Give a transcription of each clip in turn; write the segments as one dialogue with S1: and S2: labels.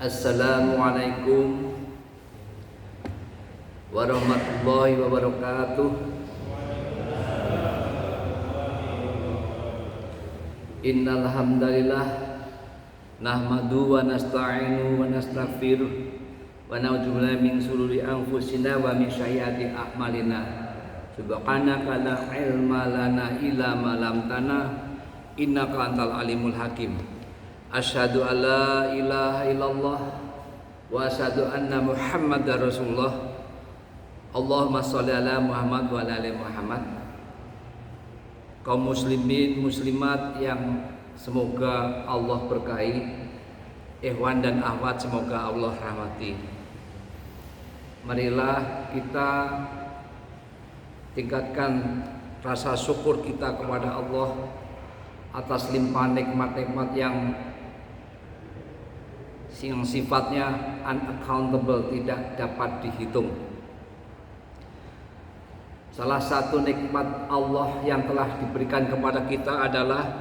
S1: Assalamualaikum warahmatullahi wabarakatuh. Innal hamdalillah nahmadu wa nasta'inu wa nastaghfiruh wa na'udzu billahi min shururi anfusina wa min sayyiati a'malina. Subhanaka la ilma lana illa ma 'allamtana innaka antal alimul hakim. Asyhadu an la ilaha illallah wa asyhadu anna Muhammadar Rasulullah. Allahumma sholli ala Muhammad wa ala ali Muhammad. Kaum muslimin muslimat yang semoga Allah berkahi, ikhwan dan akhwat semoga Allah rahmati. Marilah kita tingkatkan rasa syukur kita kepada Allah atas limpahan nikmat-nikmat yang sifatnya unaccountable, tidak dapat dihitung. Salah satu nikmat Allah yang telah diberikan kepada kita adalah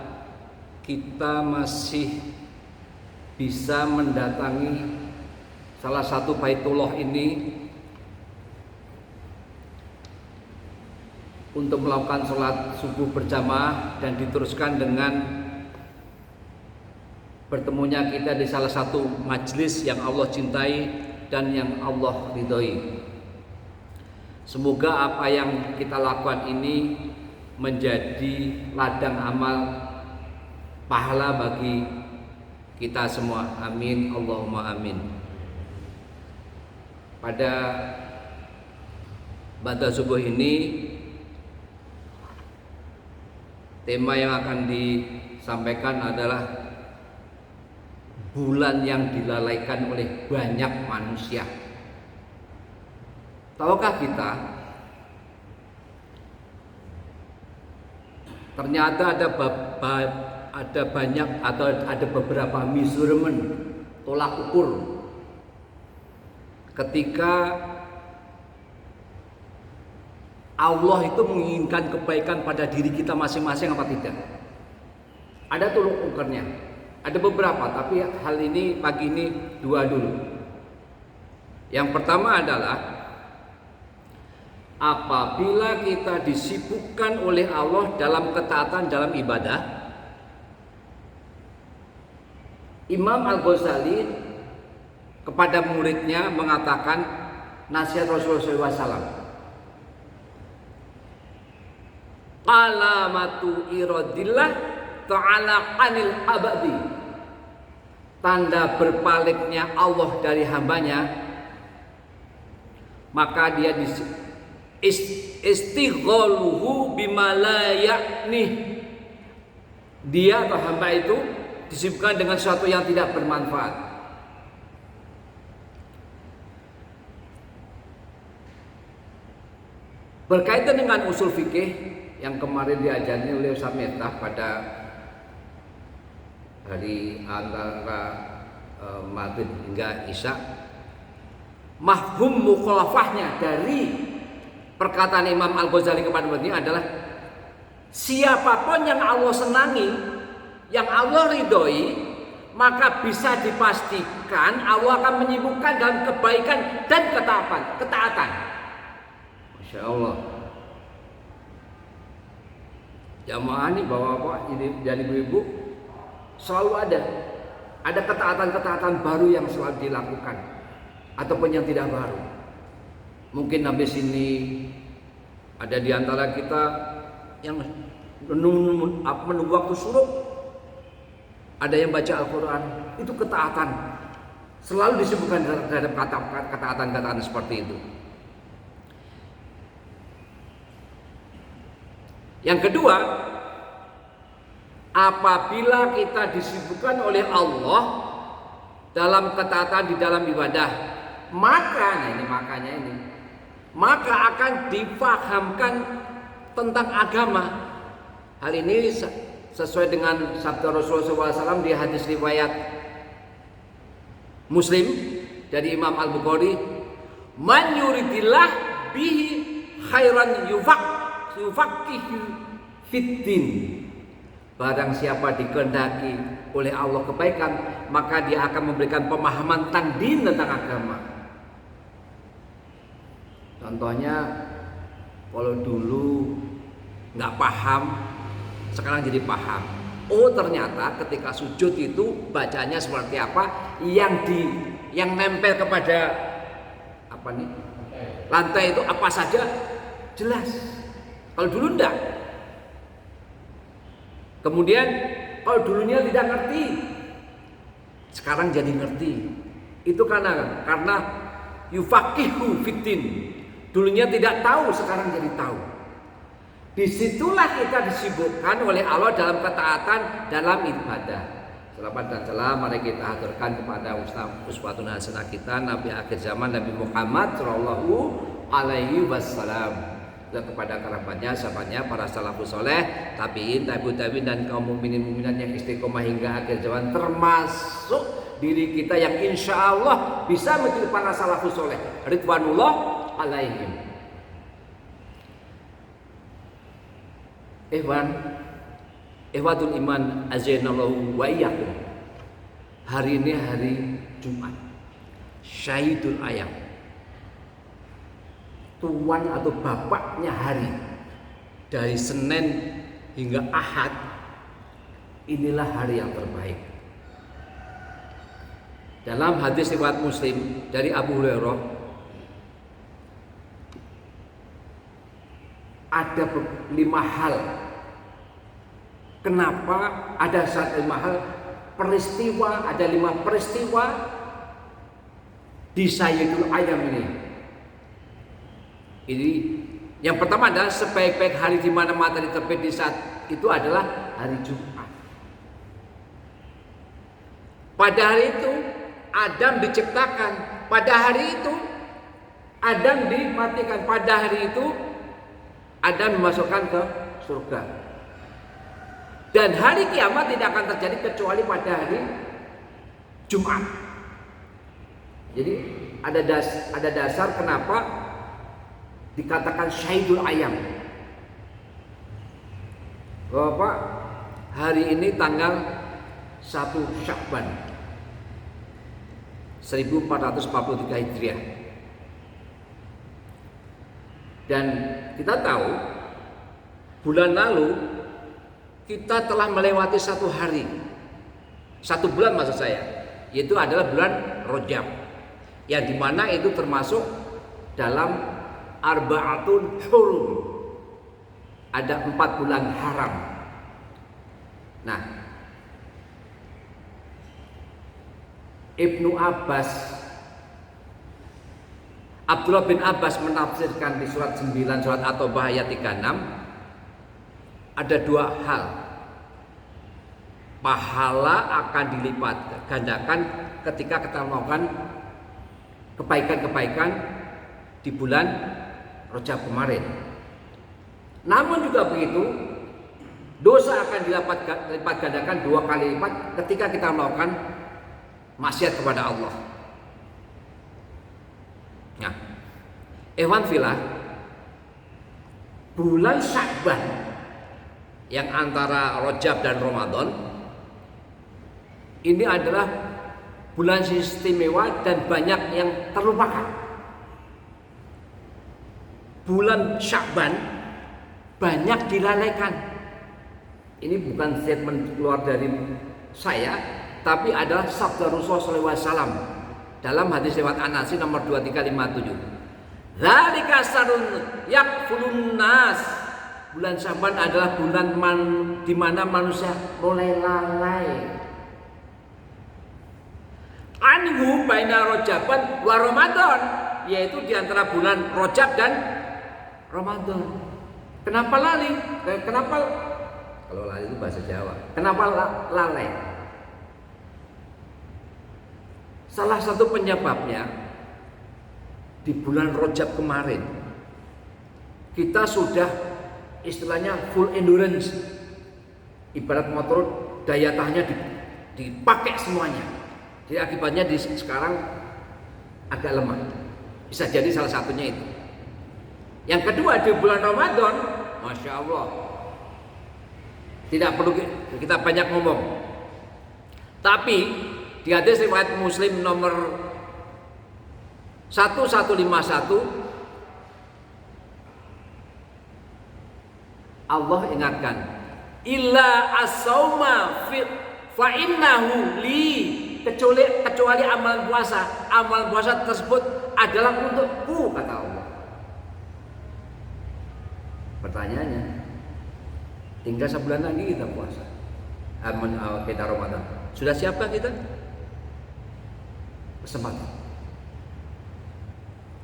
S1: kita masih bisa mendatangi salah satu Baitullah ini untuk melakukan sholat subuh berjamaah dan diteruskan dengan bertemunya kita di salah satu majelis yang Allah cintai dan yang Allah ridhoi. Semoga apa yang kita lakukan ini menjadi ladang amal pahala bagi kita semua. Amin, Allahumma amin. Pada ba'da subuh ini tema yang akan disampaikan adalah bulan yang dilalaikan oleh banyak manusia. Tahukah kita ternyata ada banyak atau ada beberapa measurement, tolak ukur ketika Allah itu menginginkan kebaikan pada diri kita masing-masing apa tidak? Ada tolak ukurnya. Ada beberapa, tapi hal ini pagi ini dua dulu. Yang pertama adalah apabila kita disibukkan oleh Allah dalam ketaatan dalam ibadah. Imam Al-Ghazali kepada muridnya mengatakan nasihat Rasulullah SAW. Alamatu iradillah ta'ala anil abadi, tanda berpalingnya Allah dari hambanya, maka dia istighaluhu bima la ya'ni, dia atau hamba itu disibukkan dengan sesuatu yang tidak bermanfaat. Berkaitan dengan usul fikih yang kemarin diajari oleh Ustaz Miftah pada hari antara maghrib hingga isya, mafhum mukhalafahnya dari perkataan Imam Al-Ghazali kepada muridnya adalah siapapun yang Allah senangi, yang Allah ridhoi, maka bisa dipastikan Allah akan menyibukkan dalam kebaikan dan ketaatan. Masya Allah. Jamaah ini bapak-bapak ini dan ibu-ibu selalu ada ketaatan-ketaatan baru yang selalu dilakukan ataupun yang tidak baru. Mungkin habis ini ada di antara kita yang menunggu waktu syuruk, ada yang baca Al-Quran, itu ketaatan. Selalu disebutkan terhadap ketaatan-ketaatan seperti itu. Yang kedua, apabila kita disibukkan oleh Allah dalam ketaatan di dalam ibadah, maka akan difahamkan tentang agama. Hal ini sesuai dengan sabda Rasulullah SAW di hadis riwayat Muslim dari Imam Al-Bukhari, man yuridillah bihi khairan yufaqihu fiddin. Barang siapa dikehendaki oleh Allah kebaikan, maka dia akan memberikan pemahaman tentang din, tentang agama. Contohnya, kalau dulu nggak paham, sekarang jadi paham. Oh, ternyata ketika sujud itu bacanya seperti apa, yang nempel kepada apa nih? Lantai itu apa saja jelas. Kalau dulu enggak. Kemudian kalau dulunya tidak ngerti, sekarang jadi ngerti. Itu karena yufaqihu fiddin. Dulunya tidak tahu, sekarang jadi tahu. Disitulah kita disibukkan oleh Allah dalam ketaatan, dalam ibadah. Selamat dan salam mari kita haturkan kepada uswatun hasanah kita, Nabi akhir zaman, Nabi Muhammad sallallahu alaihi wasallam. Dan kepada kerabatnya, sahabatnya, para salafus soleh, tabiin, tabi'in, dan kaum mukminin yang istiqomah hingga akhir zaman, termasuk diri kita yang insya Allah bisa menjadi para salafus soleh ridwanullah alaihim. Ihwatul iman azainallahu wa iyyakum. Hari ini hari Jumat, Syahidul Ayam, tuan atau bapaknya hari, dari Senin hingga Ahad. Inilah hari yang terbaik. Dalam hadis riwayat Muslim dari Abu Hurairah, ada 5 hal. Kenapa ada 5 hal peristiwa, ada 5 peristiwa di Syahidul Ayam ini. Ini yang pertama adalah sebaik-baik hari di mana matahari terbit di saat itu adalah hari Jumat. Pada hari itu Adam diciptakan, pada hari itu Adam dimatikan, pada hari itu Adam dimasukkan ke surga. Dan hari kiamat tidak akan terjadi kecuali pada hari Jumat. Jadi ada dasar kenapa dikatakan Syahidul Ayam. Bapak, hari ini tanggal 1 Syakban 1443 Hijriah. Dan kita tahu bulan lalu kita telah melewati 1 hari, 1 bulan maksud saya, yaitu adalah bulan Rajab, yang dimana itu termasuk dalam Arba'atun Hurum, ada 4 bulan haram. Nah, Ibnu Abbas, Abdullah bin Abbas menafsirkan di surat 9 surat At-Taubah ayat 36, ada 2 hal. Pahala akan dilipat gandakan ketika kita melakukan kebaikan-kebaikan di bulan Rajab kemarin. Namun juga begitu, dosa akan dilipat gandakan 2 kali lipat ketika kita melakukan maksiat kepada Allah. Nah, Ikhwan fillah, bulan Syakban yang antara Rajab dan Ramadan ini adalah bulan istimewa dan banyak yang terlupakan. Bulan Syakban banyak dilalaikan. Ini bukan statement keluar dari saya, tapi adalah sabda Rasulullah SAW dalam hadis riwayat An-Nasai nomor 2357. Dzalika sarun yakfulun nas. Bulan Syakban adalah bulan di mana manusia mulai lalai. Anhu baina Rajaban wa Ramadan, yaitu di antara bulan Rajab dan Ramadan. Kenapa lalai? Kenapa? Kalau lalai itu bahasa Jawa. Kenapa lalai? Salah satu penyebabnya di bulan Rajab kemarin kita sudah istilahnya full endurance. Ibarat motor daya tahannya dipakai semuanya. Jadi akibatnya sekarang agak lemah. Bisa jadi salah satunya itu. Yang kedua, di bulan Ramadan, Masya Allah, Tidak perlu kita banyak ngomong. Tapi di hadis riwayat Muslim nomor 1151, Allah ingatkan, illa as-sauma fa innahu li, kecuali amalan puasa tersebut adalah untukku, kata Allah. Pertanyaannya, tinggal sebulan lagi kita puasa, kita Ramadan. Sudah siapkah kita? Kesempatan.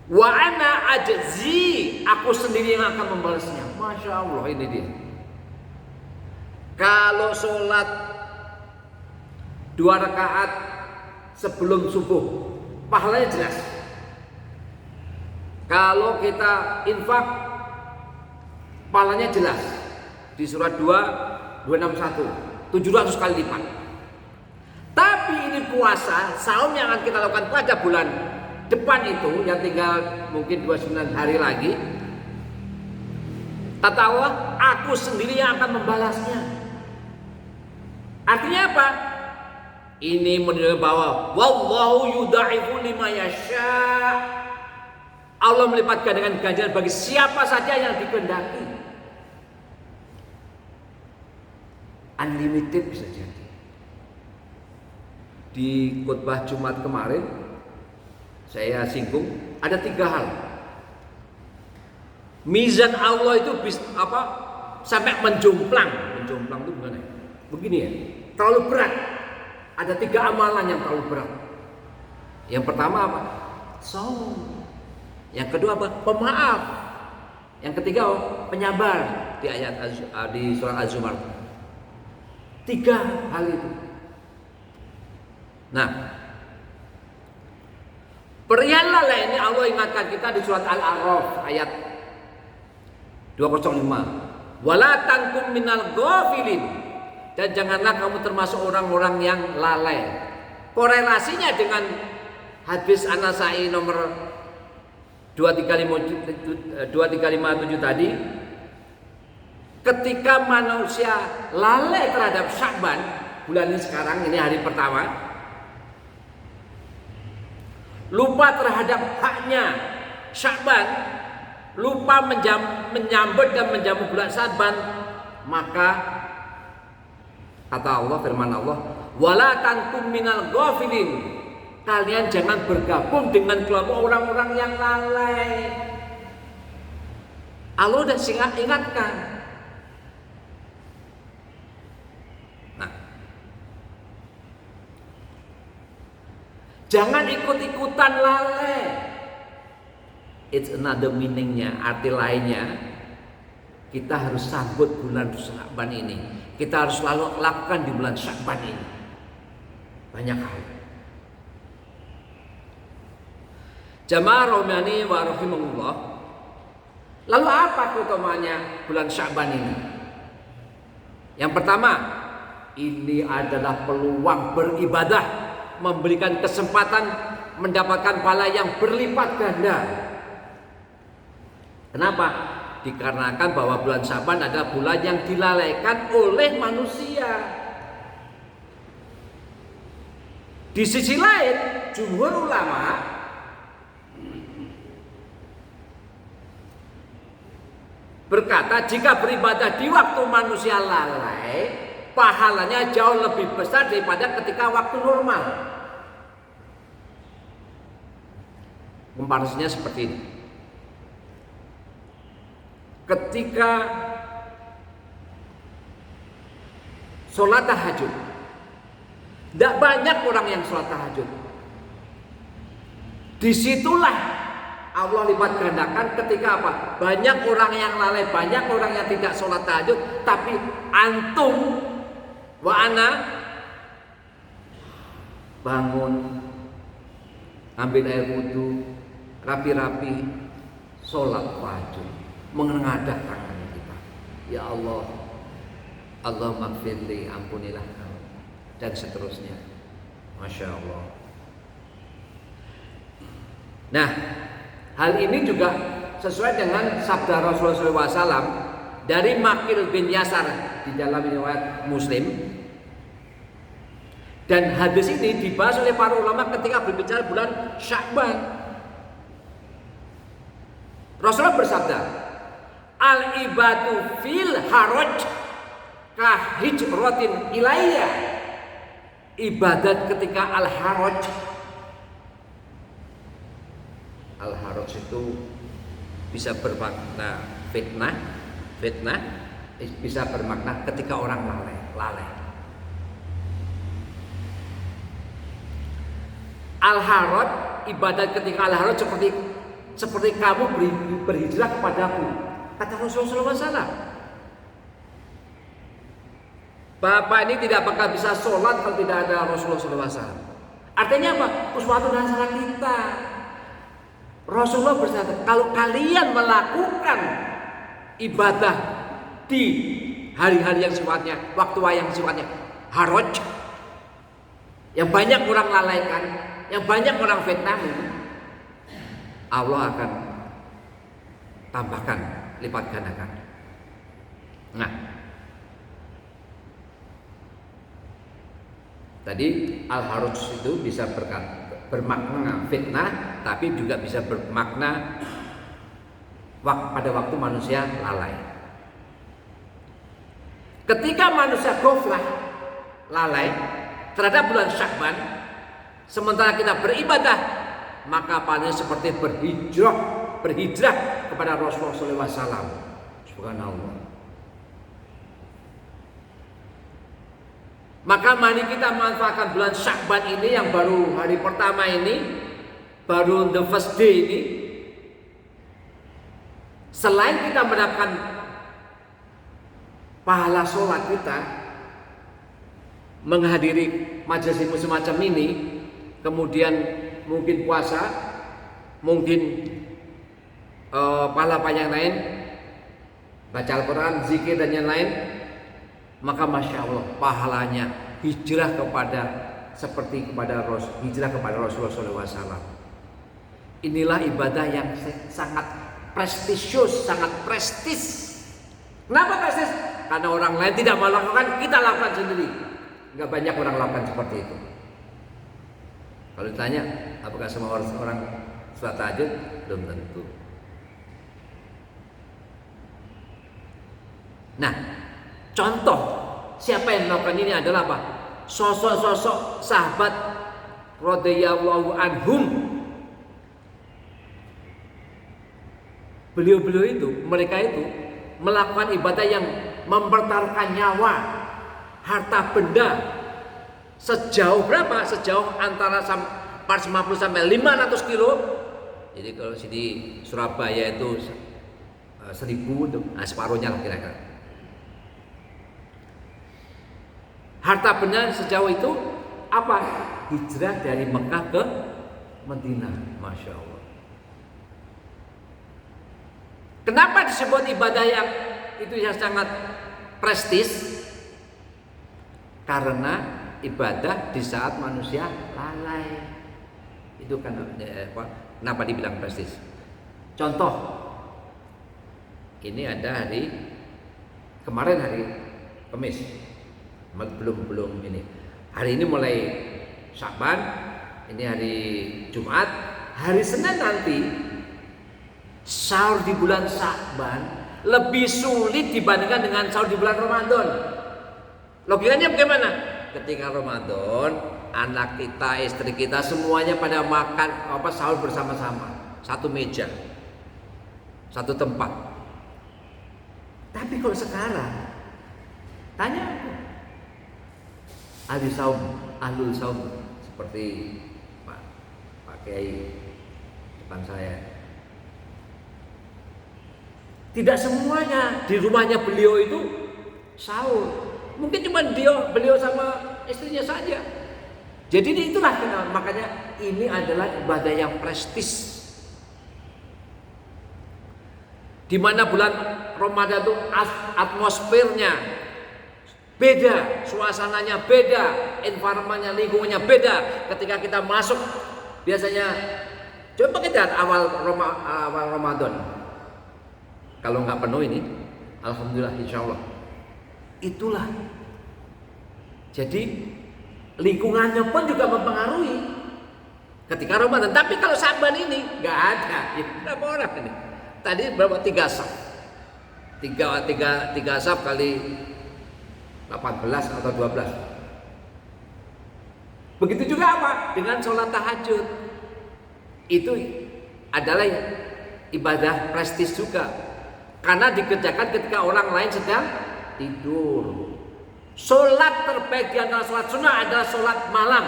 S1: Wa ana ajzi, aku sendiri yang akan membalasnya. Masya Allah, ini dia. Kalau sholat 2 rakaat sebelum subuh, pahalanya jelas. Kalau kita infak, pahalanya jelas. Di surat 261, 700 kali lipat. Tapi ini puasa, saum yang akan kita lakukan pada bulan depan itu, yang tinggal mungkin 29 hari lagi, kata Allah, aku sendiri yang akan membalasnya. Artinya apa? Ini menunjukkan bahwa wallahu yudha'ifu lima yasha. Allah melipatkan dengan ganjaran bagi siapa saja yang dikehendaki. Unlimited bisa jadi. Di khutbah Jumat kemarin saya singgung ada 3 hal. Mizan Allah itu sampai menjomplang. Menjomplang itu gimana? Begini ya. Terlalu berat. Ada 3 amalan yang terlalu berat. Yang pertama apa? Saum. Yang kedua apa? Pemaaf. Yang ketiga apa? Penyabar di ayat di surah Az-Zumar. 3 hal itu. Nah, perihal ini Allah ingatkan kita di surat Al-A'raf ayat 205. Wala tankum minal ghafilin, dan janganlah kamu termasuk orang-orang yang lalai. Korelasinya dengan hadis An-Nasa'i nomor 2357 tadi, ketika manusia lalai terhadap Sya'ban, bulan ini sekarang, ini hari pertama, lupa terhadap haknya Sya'ban, lupa menyambut dan menjamu bulan Sya'ban, maka kata Allah, firman Allah, wala tankum minal ghafilin, kalian jangan bergabung dengan kelompok orang-orang yang lalai. Allah udah ingatkan. Nah, jangan ikut-ikutan lalai. It's another meaningnya, arti lainnya. Kita harus sambut bulan Sya'ban ini. Kita harus selalu lakukan di bulan Sya'ban ini. Banyak hal. Jamaah rahimani wa rahimahullah. Lalu apa keutamanya bulan Sya'ban ini? Yang pertama, ini adalah peluang beribadah, memberikan kesempatan mendapatkan pahala yang berlipat ganda. Kenapa? Dikarenakan bahwa bulan Sya'ban adalah bulan yang dilalaikan oleh manusia. Di sisi lain, jumhur ulama berkata, jika beribadah di waktu manusia lalai, pahalanya jauh lebih besar daripada ketika waktu normal. Komparasinya seperti ini. Ketika sholat tahajud, tidak banyak orang yang sholat tahajud. Disitulah Allah lipat gandakan ketika apa? Banyak orang yang lalai, banyak orang yang tidak sholat tahajud, tapi antum wa ana bangun, ambil air wudhu, rapi-rapi, sholat tahajud, mengengadah tangan kita. Ya Allah, Allahumma gfirli, ampunilah kami, dan seterusnya. Masya Allah. Nah, hal ini juga sesuai dengan sabda Rasulullah SAW dari Makil bin Yasar di dalam riwayat Muslim. Dan hadis ini dibahas oleh para ulama ketika berbicara bulan Sya'ban. Rasulullah bersabda, al ibadu fil haraj ka hijratin ilayya. Ibadat ketika al haraj itu bisa bermakna fitnah, bisa bermakna ketika orang lalai. Al-haraj, ibadat ketika al-haraj seperti kamu berhijrah kepadaku, kata Rasulullah SAW. Bapak ini tidak bakal bisa sholat kalau tidak ada Rasulullah SAW. Artinya apa? Uswatun hasanah kita. Rasulullah bersabda, kalau kalian melakukan ibadah di hari-hari yang sifatnya, waktu yang sifatnya haraj, yang banyak orang lalaikan, yang banyak orang fitnahmu, Allah akan tambahkan, lipat gandakan. Nah, tadi al-haraj itu bisa bermakna fitnah, tapi juga bisa bermakna pada waktu manusia lalai. Ketika manusia ghaflah, lalai terhadap bulan Sya'ban, sementara kita beribadah, maka paling seperti berhijrah kepada Rasulullah SAW. Subhanallah. Maka mari kita manfaatkan bulan Sya'ban ini yang baru hari pertama ini, baru the first day ini. Selain kita mendapatkan pahala sholat kita, menghadiri majelis ilmu semacam ini, kemudian mungkin puasa, mungkin pahala yang lain, baca Al-Quran, zikir dan yang lain, maka masya Allah pahalanya hijrah kepada Rasulullah SAW. Inilah ibadah yang sangat prestisius, sangat prestis. Kenapa prestis? Karena orang lain tidak melakukan, kita lakukan sendiri. Enggak banyak orang lakukan seperti itu. Kalau ditanya, apakah semua orang sholat tahajud? Belum tentu. Nah, contoh siapa yang melakukan ini adalah apa? Sosok-sosok sahabat radhiyallahu anhum. Mereka itu melakukan ibadah yang mempertaruhkan nyawa, harta benda. Sejauh berapa? Sejauh antara 450 sampai 500 kilo. Jadi kalau di Surabaya itu 1000, nah separuhnya lah kira-kira. Harta benda sejauh itu apa? Hijrah dari Mekah ke Madinah. Masya Allah. Kenapa disebut ibadah yang itu yang sangat prestis? Karena ibadah di saat manusia lalai. Itu kan kenapa dibilang prestis? Contoh, ini ada kemarin hari Kamis, belum ini. Hari ini mulai Sya'ban, ini hari Jumat, hari Senin nanti sahur di bulan Sya'ban lebih sulit dibandingkan dengan sahur di bulan Ramadan. Logikanya bagaimana? Ketika Ramadan, anak kita, istri kita semuanya pada makan sahur bersama-sama, satu meja, satu tempat. Tapi kalau sekarang tanya ahli saum, ahlul saum seperti Pak Kiai depan saya. Tidak semuanya di rumahnya beliau itu sahur. Mungkin cuma beliau sama istrinya saja. Jadi itulah makanya ini adalah ibadah yang prestis. Di mana bulan Ramadan itu atmosfernya beda, suasananya beda, environmentnya, lingkungannya beda. Ketika kita masuk, biasanya coba kita lihat awal Ramadan. Kalau nggak penuh ini, Alhamdulillah, insya Allah. Itulah. Jadi lingkungannya pun juga mempengaruhi ketika Ramadan. Tapi kalau Syaban ini nggak ada. Ya, berapa orang ini? Tadi berapa? 3 saf. 3 saf kali 18 atau 12. Begitu juga apa? Dengan sholat tahajud. Itu adalah ibadah prestis juga. Karena dikerjakan ketika orang lain sedang tidur. Sholat terbaik di antara sholat sunnah adalah sholat malam.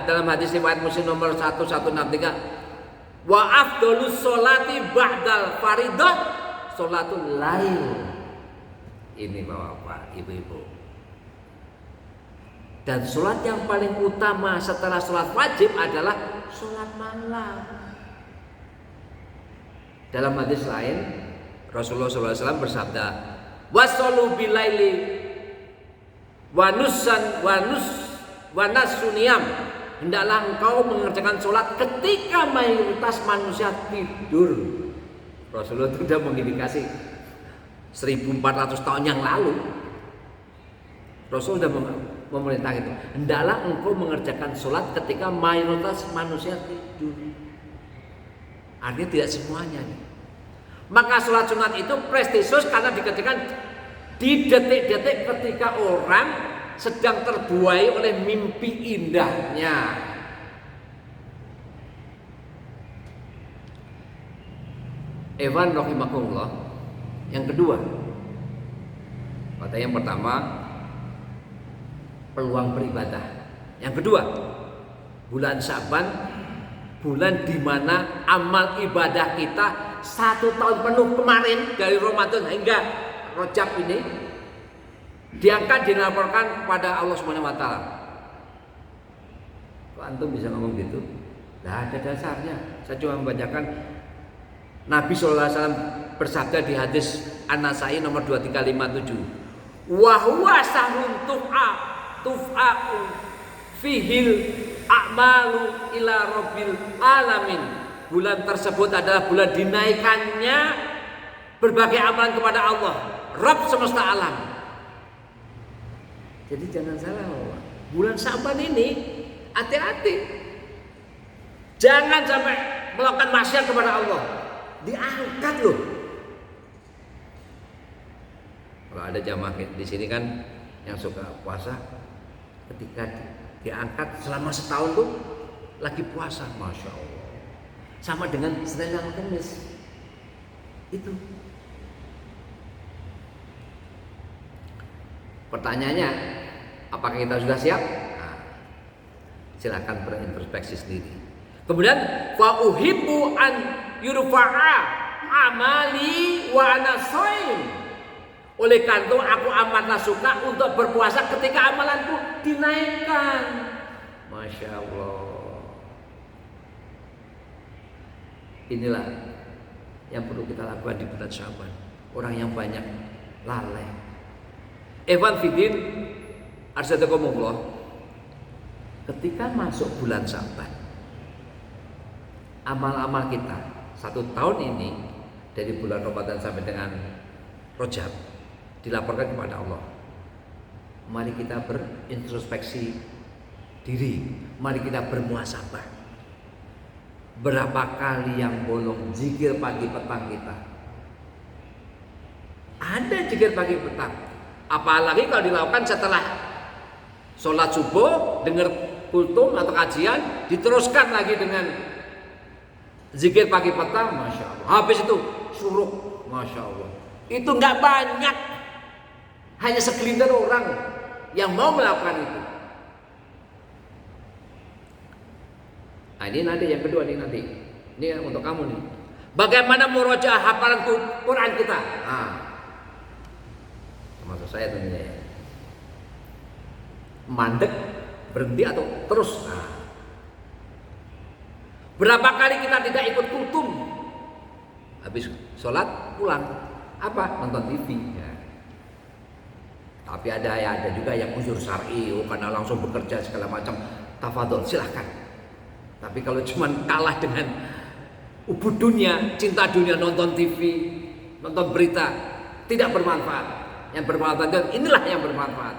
S1: Dalam hadis riwayat Muslim nomor 1163, wa afdhalus sholati ba'dal faridah sholatul lail. Ini Bapak, Ibu-ibu. Dan sholat yang paling utama setelah sholat wajib adalah sholat malam. Dalam hadis lain Rasulullah SAW bersabda, wasolu bilaili wanasuniyam, hendaklah engkau mengerjakan sholat ketika mayoritas manusia tidur. Rasulullah itu sudah mengindikasi 1400 tahun yang lalu. Rasul sudah memerintah itu, hendaklah engkau mengerjakan sholat ketika mayoritas manusia tidur. Artinya tidak semuanya nih. Maka sholat sunat itu prestisius karena dikerjakan di detik-detik ketika orang sedang terbuai oleh mimpi indahnya. Evan rahimakumullah. Yang kedua, kata yang pertama peluang beribadah. Yang kedua, bulan Syaban, bulan di mana amal ibadah kita 1 tahun penuh kemarin dari Ramadan hingga Rajab ini diangkat, dilaporkan kepada Allah Subhanahu wa taala. Kok antum bisa ngomong gitu? Nah, ada dasarnya. Saya cuma membacakan Nabi sallallahu alaihi wasallam bersabda di hadis An-Nasai nomor 2357. Wa huwa sahrun tufa'u fihil a'malu ila rabbil alamin. Bulan tersebut adalah bulan dinaikannya berbagai amalan kepada Allah, Rabb semesta alam. Jadi jangan salah, bulan Syaban ini hati-hati. Jangan sampai melakukan maksiat kepada Allah. Diangkat loh. Kalau ada jamaah di sini kan yang suka puasa, ketika diangkat selama setahun tuh lagi puasa, masya Allah. Sama dengan Senin dan Kamis. Itu. Pertanyaannya, apakah kita sudah siap? Nah, silakan berintrospeksi sendiri. Kemudian, fa uhibbu an yurfa'a amali wa ana shaim. Oleh karena itu aku amatlah suka untuk berpuasa ketika amalanku dinaikkan. Masya Allah. Inilah yang perlu kita lakukan di bulan Syaban. Orang yang banyak lalai. Evan Fidin Arsadakumullah, ketika masuk bulan Syaban, amal-amal kita 1 tahun ini dari bulan Ramadan sampai dengan Rajab dilaporkan kepada Allah. Mari kita berintrospeksi diri, mari kita bermuhasabah. Berapa kali yang bolong zikir pagi petang kita? Ada zikir pagi petang. Apalagi kalau dilakukan setelah sholat subuh, dengar kultum atau kajian, diteruskan lagi dengan zikir pagi petang, masya Allah. Habis itu syuruk, masya Allah. Itu nggak banyak, hanya segelintir orang yang mau melakukan itu. Nah, ini nanti yang kedua nih nanti. Ini untuk kamu nih. Bagaimana murojaah hafalan Quran kita? Nah, termasuk saya tentunya ya. Mandek, berhenti atau terus? Nah. Berapa kali kita tidak ikut kultum? Habis sholat pulang, apa? Nonton TV. Ya. Tapi ada juga yang uzur syar'i, karena langsung bekerja segala macam. Tafadhol, silahkan. Tapi kalau cuma kalah dengan ubud dunia, cinta dunia, nonton TV, nonton berita tidak bermanfaat. Yang bermanfaat inilah yang bermanfaat.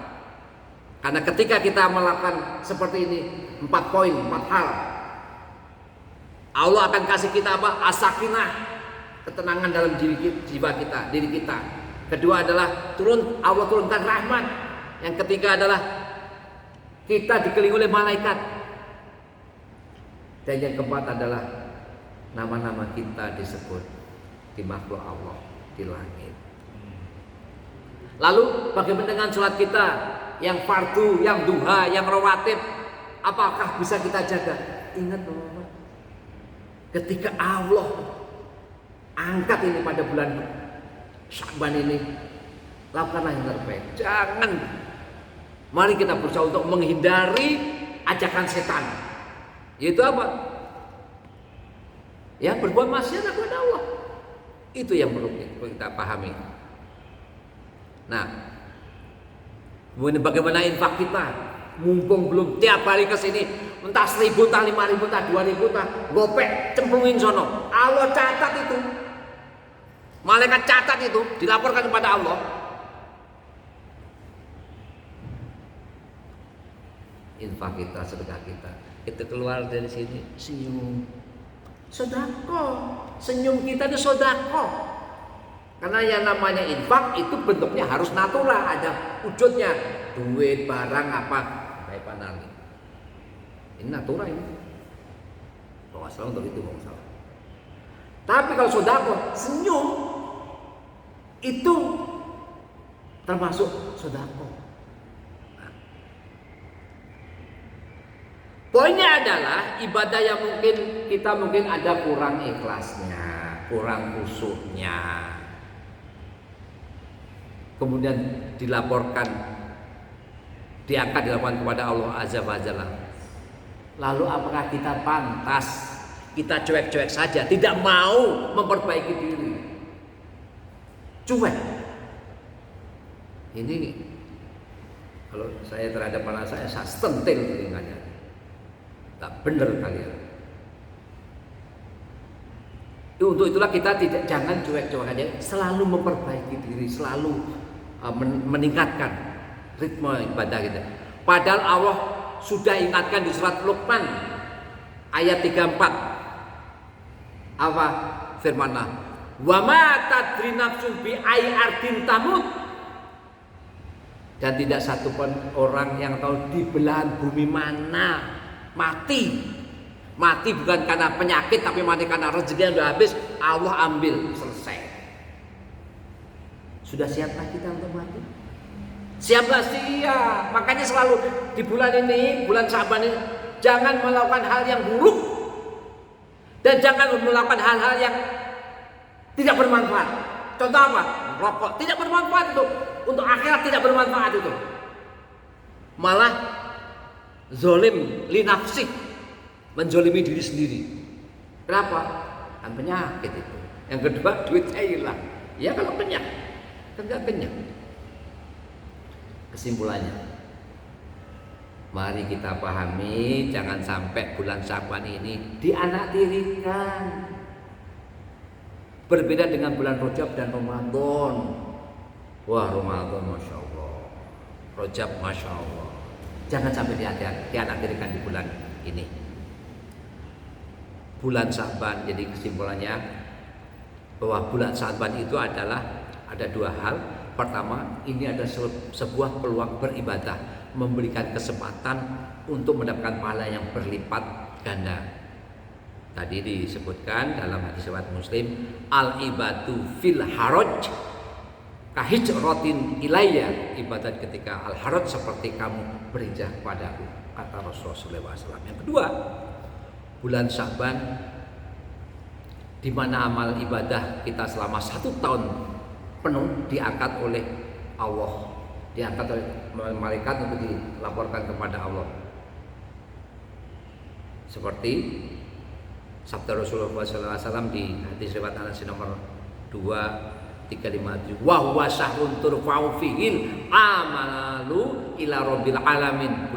S1: Karena ketika kita melakukan seperti ini, 4 poin, 4 hal, Allah akan kasih kita apa? As-sakinah, ketenangan dalam jiwa kita, diri kita. Kedua adalah Allah turunkan rahmat. Yang ketiga adalah kita dikelilingi oleh malaikat. Dan yang keempat adalah nama-nama kita disebut di makhluk Allah di langit. Lalu bagaimana dengan sholat kita yang fardu, yang duha, yang rawatib? Apakah bisa kita jaga? Ingat Bapak, ketika Allah angkat ini pada bulan Sya'ban ini, lakukanlah yang terbaik. Jangan, mari kita berusaha untuk menghindari ajakan setan. Yaitu apa? Ya, berbuat maksiat kepada Allah. Itu yang perlu kita pahami. Nah, kemudian bagaimana infak kita? Mumpung belum tiap hari ke sini, entah 1.000, entah 5.000, entah 2.000, entah gopek, cemplungin sono. Allah catat itu. Malaikat catat itu, dilaporkan kepada Allah. Infak kita, sedekah kita, itu keluar dari sini senyum. Sedekah, senyum kita itu sedekah. Karena yang namanya infak itu bentuknya harus natural, ada wujudnya, duit, barang apa, kayak panarni. Ini natural ini. Kalau nggak salah untuk itu nggak salah. Tapi kalau sedekah, senyum itu termasuk sedekah. Nah. Poinnya adalah ibadah yang mungkin ada kurang ikhlasnya, kurang khusyuknya. Kemudian dilaporkan, dilaporkan kepada Allah Azza wa Jalla. Lalu apakah kita pantas? Kita cuek-cuek saja, tidak mau memperbaiki diri, cuek. Ini kalau saya terhadap anak saya sentil telinganya. Tak benar kalian. Untuk itulah kita jangan cuek-cuek aja, selalu memperbaiki diri, selalu meningkatkan ritme ibadah kita. Padahal Allah sudah ingatkan di surat Luqman ayat 34. Apa firman-Nya? Wa ma tadri nafsun bi ayyi ardin tamut. Dan tidak satu pun orang yang tahu di belahan bumi mana mati. Mati bukan karena penyakit, tapi mati karena rezeki yang sudah habis, Allah ambil, selesai. Sudah siapkah kita untuk mati? Siaplah, siap. Makanya selalu di bulan ini, bulan Sya'ban ini, jangan melakukan hal yang buruk dan jangan melakukan hal-hal yang tidak bermanfaat. Contoh apa? Rokok tidak bermanfaat itu, untuk akhirat tidak bermanfaat itu. Malah zolim li nafsik, menzolimi diri sendiri. Kenapa? Kan penyakit itu. Yang kedua, duitnya hilang. Ya kalau penyakit, kan gak kenyang. Kesimpulannya, mari kita pahami, jangan sampai bulan Sya'ban ini dianaktirikan. Berbeda dengan bulan Rajab dan Ramadan. Wah, Ramadan Masya Allah, Rajab Masya Allah. Jangan sampai dianaktirikan di bulan ini. Bulan Sya'ban, jadi kesimpulannya bahwa bulan Sya'ban itu adalah ada 2 hal. Pertama, ini ada sebuah peluang beribadah, memberikan kesempatan untuk mendapatkan pahala yang berlipat ganda. Tadi disebutkan dalam hadis riwayat Muslim, al ibadu fil haraj kahijratin ilayya, ibadat ketika al haraj seperti kamu berhijrah padaku, kata Rasulullah SAW. Yang kedua, bulan Sya'ban di mana amal ibadah kita selama 1 tahun penuh diangkat oleh Allah, diangkat oleh malaikat untuk dilaporkan kepada Allah. Seperti sabda Rasulullah SAW di hadis riwayat Anas nomor 2357, wa huwa syahrun turfa'u fihil amalu ila rabbil alamin.